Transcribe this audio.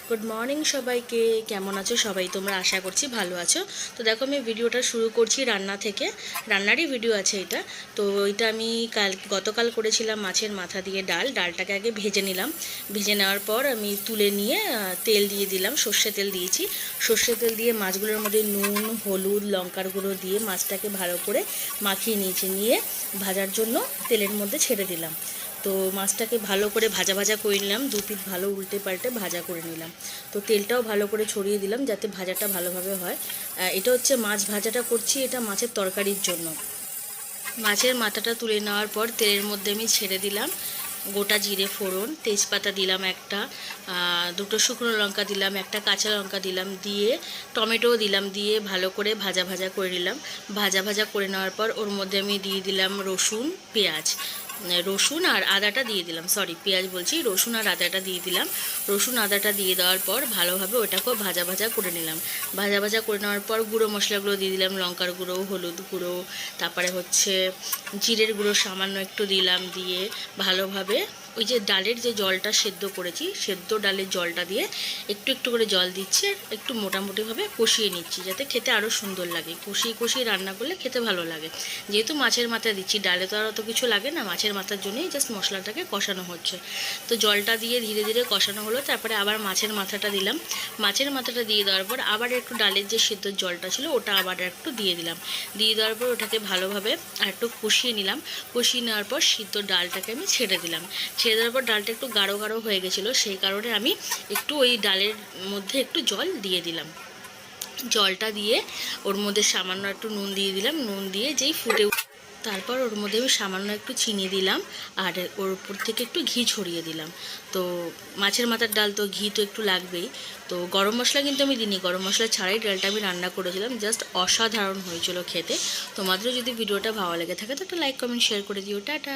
Good morning সবাইকে। কেমন আছো সবাই? তোমরা আশা করছি ভালো আছো। তো দেখো আমি ভিডিওটা শুরু করছি রান্না থেকে। রান্নারই ভিডিও আছে এটা। তো এটা আমি গতকাল করেছিলাম মাছের মাথা দিয়ে ডালটাকে আগে ভেজে নিলাম। ভেজে নেওয়ার পর আমি তুলে নিয়ে তেল দিয়ে দিলাম, সর্ষে তেল দিয়েছি। সর্ষে তেল দিয়ে মাছগুলোর মধ্যে নুন, হলুদ, লঙ্কার গুঁড়ো দিয়ে মাছটাকে ভালো করে মাখিয়ে নিয়ে ভাজার জন্য তেলের মধ্যে ছেড়ে দিলাম। তো মাছটাকে ভালো করে ভাজা ভাজা করে নিলাম, দু পিঠ ভালো উল্টে পাল্টে ভাজা করে নিলাম। তো তেলটাও ভালো করে ছড়িয়ে দিলাম যাতে ভাজাটা ভালোভাবে হয়। এটা হচ্ছে মাছ ভাজাটা করছি, এটা মাছের তরকারির জন্য। মাছের মাথাটা তুলে নেওয়ার পর তেলের মধ্যে আমি ছেড়ে দিলাম গোটা জিরে ফোড়ন, তেজপাতা দিলাম একটা, দুটো শুকনো লঙ্কা দিলাম, একটা কাঁচা লঙ্কা দিলাম, দিয়ে টমেটোও দিলাম, দিয়ে ভালো করে ভাজা ভাজা করে নিলাম। ভাজা ভাজা করে নেওয়ার পর ওর মধ্যে আমি দিয়ে দিলাম রসুন আর আদাটা দিয়ে দিলাম, সরি পেঁয়াজ বলছি, রসুন আর আদাটা দিয়ে দিলাম। রসুন আদাটা দিয়ে দেওয়ার পর ভালোভাবে ওটাকেও ভাজা ভাজা করে নিলাম। ভাজা ভাজা করে নেওয়ার পর গুঁড়ো মশলাগুলো দিয়ে দিলাম, লঙ্কার গুঁড়ো, হলুদ গুঁড়ো, তারপরে হচ্ছে জিরের গুঁড়ো সামান্য একটু দিলাম। দিয়ে ভালোভাবে ওই যে ডালের যে জলটা সেদ্ধ করেছি, সেদ্ধ ডালের জলটা দিয়ে একটু একটু করে জল দিচ্ছি আর একটু মোটামুটিভাবে কষিয়ে নিচ্ছি যাতে খেতে আরও সুন্দর লাগে। কষিয়ে কষিয়ে রান্না করলে খেতে ভালো লাগে। যেহেতু মাছের মাথা দিচ্ছি, ডালে তো আর অত কিছু লাগে না, মাছের মাথার জন্যই জাস্ট মশলাটাকে কষানো হচ্ছে। তো জলটা দিয়ে ধীরে ধীরে কষানো হলো। তারপরে আবার মাছের মাথাটা দিলাম। মাছের মাথাটা দিয়ে দেওয়ার পর আবার একটু ডালের যে সেদ্ধ জলটা ছিল ওটা আবার একটু দিয়ে দিলাম। দিয়ে দেওয়ার পর ওটাকে ভালোভাবে আর একটু কষিয়ে নিলাম। কষিয়ে নেওয়ার পর সিদ্ধ ডালটাকে আমি ছেড়ে দিলাম। ছেড়ে দেওয়ার পর ডালটা একটু গাঢ় গাঢ় হয়ে গেছিলো, সেই কারণে আমি একটু ওই ডালের মধ্যে একটু জল দিয়ে দিলাম। জলটা দিয়ে ওর মধ্যে সামান্য একটু নুন দিয়ে দিলাম। নুন দিয়ে যেই ফুটে তারপর ওর মধ্যে আমি সামান্য একটু চিনি দিলাম আর ওর উপর থেকে একটু ঘি ছড়িয়ে দিলাম। তো মাছের মাথার ডাল তো ঘি তো একটু লাগবেই। তো গরম মশলা কিন্তু আমি দিইনি, গরম মশলা ছাড়াই ডালটা আমি রান্না করেছিলাম। জাস্ট অসাধারণ হয়েছিল খেতে। তোমাদেরও যদি ভিডিওটা ভালো লেগে থাকে তো একটা লাইক কমেন্ট শেয়ার করে দিও। টাটা।